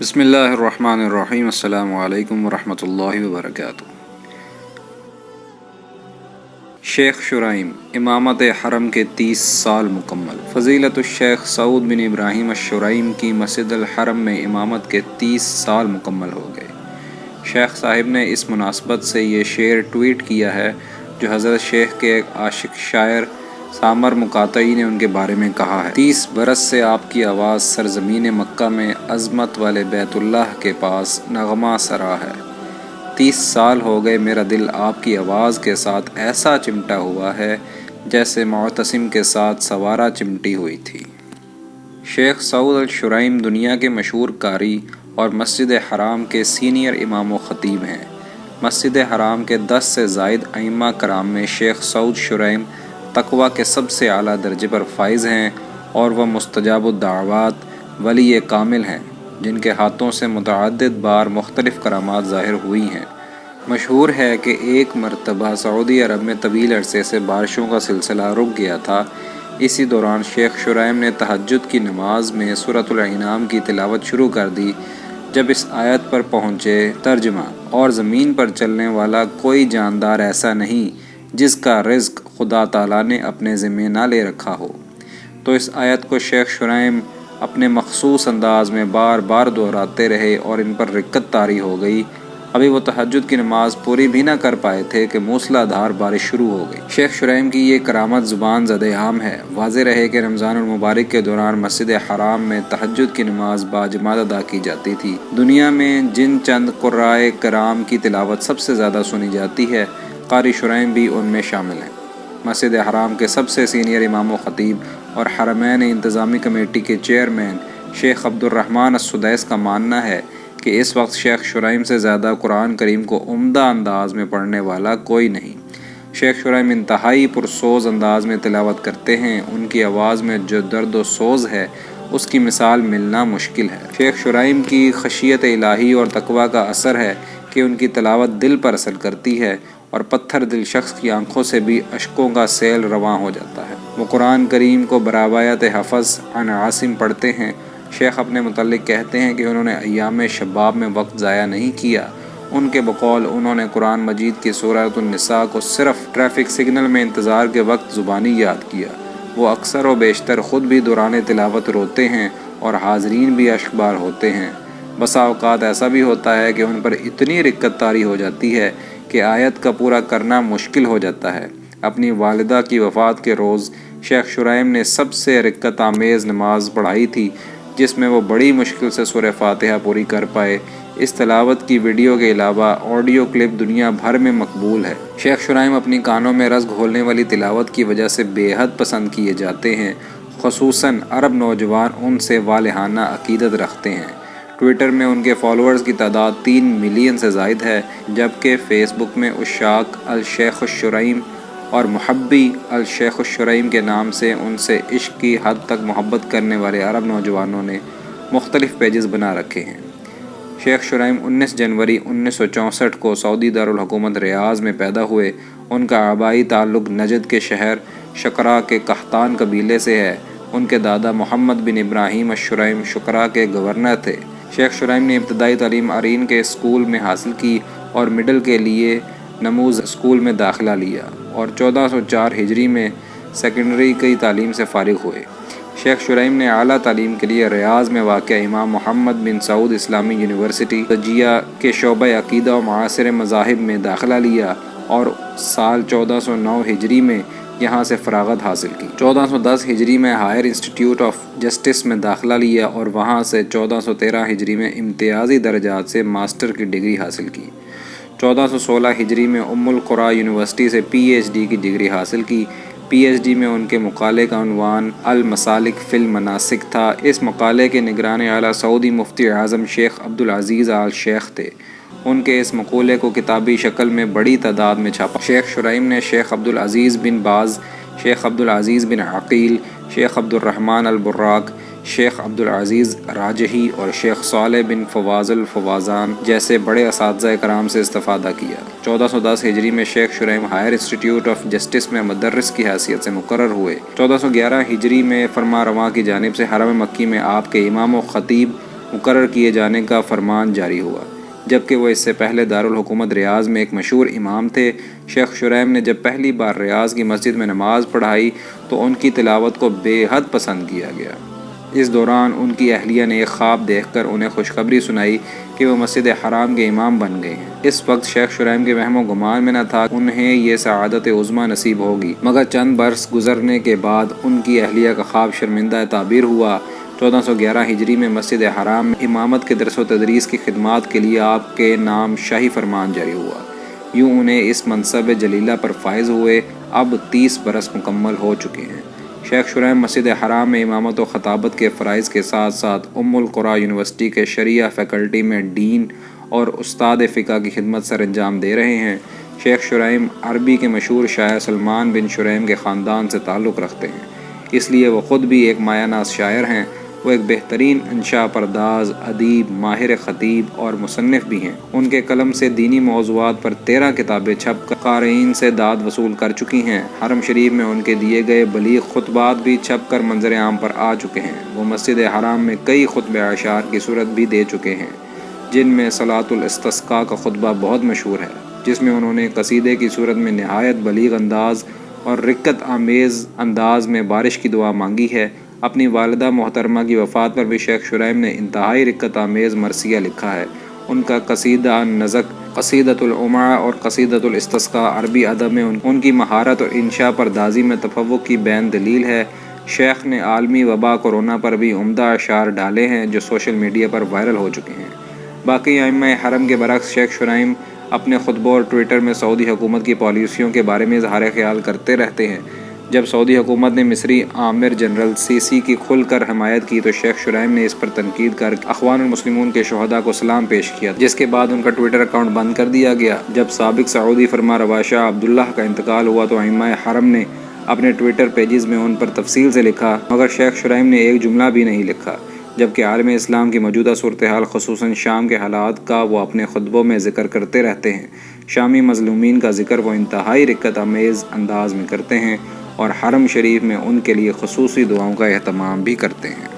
بسم اللہ الرحمن الرحیم۔ السلام علیکم ورحمۃ اللہ وبرکاتہ۔ شیخ شرائم امامت حرم کے 30 سال مکمل۔ فضیلت الشیخ سعود بن ابراہیم الشرائم کی مسجد الحرم میں امامت کے 30 سال مکمل ہو گئے۔ شیخ صاحب نے اس مناسبت سے یہ شعر ٹویٹ کیا ہے جو حضرت شیخ کے ایک عاشق شاعر سامر مقاطعی نے ان کے بارے میں کہا ہے۔ 30 برس سے آپ کی آواز سرزمین مکہ میں عظمت والے بیت اللہ کے پاس نغمہ سرا ہے۔ 30 سال ہو گئے میرا دل آپ کی آواز کے ساتھ ایسا چمٹا ہوا ہے جیسے معتصم کے ساتھ سوارہ چمٹی ہوئی تھی۔ شیخ سعود الشرائم دنیا کے مشہور قاری اور مسجد حرام کے سینئر امام و خطیب ہیں۔ مسجد حرام کے 10 سے زائد ائمہ کرام میں شیخ سعود شرائم تقوی کے سب سے اعلیٰ درجے پر فائز ہیں اور وہ مستجاب الدعوات ولی کامل ہیں جن کے ہاتھوں سے متعدد بار مختلف کرامات ظاہر ہوئی ہیں۔ مشہور ہے کہ ایک مرتبہ سعودی عرب میں طویل عرصے سے بارشوں کا سلسلہ رک گیا تھا۔ اسی دوران شیخ شرائم نے تہجد کی نماز میں سورۃ الانعام کی تلاوت شروع کر دی۔ جب اس آیت پر پہنچے ترجمہ اور زمین پر چلنے والا کوئی جاندار ایسا نہیں جس کا رزق خدا تعالیٰ نے اپنے ذمہ نہ لے رکھا ہو، تو اس آیت کو شیخ شرائم اپنے مخصوص انداز میں بار بار دہراتے رہے اور ان پر رکت طاری ہو گئی۔ ابھی وہ تہجد کی نماز پوری بھی نہ کر پائے تھے کہ موسلا دھار بارش شروع ہو گئی۔ شیخ شرائم کی یہ کرامت زبان زد عام ہے۔ واضح رہے کہ رمضان المبارک کے دوران مسجد حرام میں تہجد کی نماز باجماعت ادا کی جاتی تھی۔ دنیا میں جن چند قرائے کرام کی تلاوت سب سے زیادہ سنی جاتی ہے، قاری شرائم بھی ان میں شامل ہیں۔ مسجد حرام کے سب سے سینئر امام و خطیب اور حرمین انتظامی کمیٹی کے چیئرمین شیخ عبد الرحمن السدیس کا ماننا ہے کہ اس وقت شیخ شرائم سے زیادہ قرآن کریم کو عمدہ انداز میں پڑھنے والا کوئی نہیں۔ شیخ شرائم انتہائی پرسوز انداز میں تلاوت کرتے ہیں۔ ان کی آواز میں جو درد و سوز ہے اس کی مثال ملنا مشکل ہے۔ شیخ شرائم کی خشیت الہی اور تقوی کا اثر ہے کہ ان کی تلاوت دل پر اثر کرتی ہے اور پتھر دل شخص کی آنکھوں سے بھی اشکوں کا سیل رواں ہو جاتا ہے۔ وہ قرآن کریم کو برابایت حفظ عن عاصم پڑھتے ہیں۔ شیخ اپنے متعلق کہتے ہیں کہ انہوں نے ایام شباب میں وقت ضائع نہیں کیا۔ ان کے بقول انہوں نے قرآن مجید کی سورۃ النساء کو صرف ٹریفک سگنل میں انتظار کے وقت زبانی یاد کیا۔ وہ اکثر و بیشتر خود بھی دوران تلاوت روتے ہیں اور حاضرین بھی اشکبار ہوتے ہیں۔ بسا اوقات ایسا بھی ہوتا ہے کہ ان پر اتنی رکت طاری ہو جاتی ہے کہ آیت کا پورا کرنا مشکل ہو جاتا ہے۔ اپنی والدہ کی وفات کے روز شیخ شرائم نے سب سے رکت آمیز نماز پڑھائی تھی جس میں وہ بڑی مشکل سے سورہ فاتحہ پوری کر پائے۔ اس تلاوت کی ویڈیو کے علاوہ آڈیو کلپ دنیا بھر میں مقبول ہے۔ شیخ شرائم اپنی کانوں میں رس گھولنے والی تلاوت کی وجہ سے بے حد پسند کیے جاتے ہیں، خصوصاً عرب نوجوان ان سے والہانہ عقیدت رکھتے ہیں۔ ٹویٹر میں ان کے فالوورز کی تعداد 3 ملین سے زائد ہے، جبکہ فیس بک میں عشاق الشیخ الشرائم اور محبی الشیخ الشرائم کے نام سے ان سے عشق کی حد تک محبت کرنے والے عرب نوجوانوں نے مختلف پیجز بنا رکھے ہیں۔ شیخ شرائم 19 جنوری 1964 کو سعودی دارالحکومت ریاض میں پیدا ہوئے۔ ان کا آبائی تعلق نجد کے شہر شقرہ کے قحطان قبیلے سے ہے۔ ان کے دادا محمد بن ابراہیم الشرائم شقرہ کے گورنر تھے۔ شیخ شرائم نے ابتدائی تعلیم عرین کے اسکول میں حاصل کی اور مڈل کے لیے نموز اسکول میں داخلہ لیا اور 1404 ہجری میں سیکنڈری کی تعلیم سے فارغ ہوئے۔ شیخ شرائم نے اعلیٰ تعلیم کے لیے ریاض میں واقع امام محمد بن سعود اسلامی یونیورسٹی دجیہ کے شعبہ عقیدہ و معاصر مذاہب میں داخلہ لیا اور سال 1409 ہجری میں یہاں سے فراغت حاصل کی۔ 1410 ہجری میں ہائر انسٹیٹیوٹ آف جسٹس میں داخلہ لیا اور وہاں سے 1413 ہجری میں امتیازی درجات سے ماسٹر کی ڈگری حاصل کی۔ 1416 ہجری میں ام القریٰ یونیورسٹی سے پی ایچ ڈی کی ڈگری حاصل کی۔ پی ایچ ڈی میں ان کے مقالے کا عنوان المسالک فی المناسک تھا۔ اس مقالے کے نگران اعلیٰ سعودی مفتی اعظم شیخ عبدالعزیز آل شیخ تھے۔ ان کے اس مقولے کو کتابی شکل میں بڑی تعداد میں چھاپا۔ شیخ شرائم نے شیخ عبدالعزیز بن باز، شیخ عبدالعزیز بن عقیل، شیخ عبد الرحمن البراق، شیخ عبدالعزیز راجحی اور شیخ صالح بن فواز الفوازان جیسے بڑے اساتذہ کرام سے استفادہ کیا۔ 1410 ہجری میں شیخ شرائم ہائر انسٹیٹیوٹ آف جسٹس میں مدرس کی حیثیت سے مقرر ہوئے۔ 1411 ہجری میں فرما رواں کی جانب سے حرم مکی میں آپ کے امام و خطیب مقرر کیے جانے کا فرمان جاری ہوا، جبکہ وہ اس سے پہلے دارالحکومت ریاض میں ایک مشہور امام تھے۔ شیخ شرائم نے جب پہلی بار ریاض کی مسجد میں نماز پڑھائی تو ان کی تلاوت کو بے حد پسند کیا گیا۔ اس دوران ان کی اہلیہ نے ایک خواب دیکھ کر انہیں خوشخبری سنائی کہ وہ مسجد حرام کے امام بن گئے ہیں۔ اس وقت شیخ شرائم کے وہم و گمان میں نہ تھا کہ انہیں یہ سعادت عظمیٰ نصیب ہوگی، مگر چند برس گزرنے کے بعد ان کی اہلیہ کا خواب شرمندہ تعبیر ہوا۔ 1411 ہجری میں مسجد حرام میں امامت کے درس و تدریس کی خدمات کے لیے آپ کے نام شاہی فرمان جاری ہوا۔ یوں انہیں اس منصب جلیلہ پر فائز ہوئے اب 30 برس مکمل ہو چکے ہیں۔ شیخ شرائم مسجد حرام میں امامت و خطابت کے فرائض کے ساتھ ساتھ ام القری یونیورسٹی کے شریعہ فیکلٹی میں ڈین اور استاد فقہ کی خدمت سر انجام دے رہے ہیں۔ شیخ شرائم عربی کے مشہور شاعر سلمان بن شرائم کے خاندان سے تعلق رکھتے ہیں، اس لیے وہ خود بھی ایک مایہ ناز شاعر ہیں۔ وہ ایک بہترین انشاء پرداز، ادیب، ماہر خطیب اور مصنف بھی ہیں۔ ان کے قلم سے دینی موضوعات پر 13 کتابیں چھپ کر قارئین سے داد وصول کر چکی ہیں۔ حرم شریف میں ان کے دیے گئے بلیغ خطبات بھی چھپ کر منظر عام پر آ چکے ہیں۔ وہ مسجد حرام میں کئی خطبہ اشعار کی صورت بھی دے چکے ہیں، جن میں صلاۃ الاستسقاء کا خطبہ بہت مشہور ہے، جس میں انہوں نے قصیدے کی صورت میں نہایت بلیغ انداز اور رقت آمیز انداز میں بارش کی دعا مانگی ہے۔ اپنی والدہ محترمہ کی وفات پر بھی شیخ شرائم نے انتہائی رقت آمیز مرثیہ لکھا ہے۔ ان کا قصیدہ نزک، قصیدۃ العمرہ اور قصیدۃ الاستسقاء عربی ادب میں ان کی مہارت اور انشاء پردازی میں تفوق کی بین دلیل ہے۔ شیخ نے عالمی وبا کورونا پر بھی عمدہ اشعار ڈالے ہیں جو سوشل میڈیا پر وائرل ہو چکے ہیں۔ باقی ائمہ حرم کے برعکس شیخ شرائم اپنے خطبوں اور ٹویٹر میں سعودی حکومت کی پالیسیوں کے بارے میں اظہار خیال کرتے رہتے ہیں۔ جب سعودی حکومت نے مصری آمر جنرل سیسی کی کھل کر حمایت کی تو شیخ شرائم نے اس پر تنقید کر اخوان المسلمون کے شہداء کو سلام پیش کیا، جس کے بعد ان کا ٹویٹر اکاؤنٹ بند کر دیا گیا۔ جب سابق سعودی فرما روا شاہ عبداللہ کا انتقال ہوا تو ائمہ حرم نے اپنے ٹویٹر پیجز میں ان پر تفصیل سے لکھا، مگر شیخ شرائم نے ایک جملہ بھی نہیں لکھا، جبکہ عالم اسلام کی موجودہ صورتحال خصوصاً شام کے حالات کا وہ اپنے خطبوں میں ذکر کرتے رہتے ہیں۔ شامی مظلومین کا ذکر وہ انتہائی رقت آمیز انداز میں کرتے ہیں اور حرم شریف میں ان کے لیے خصوصی دعاؤں کا اہتمام بھی کرتے ہیں۔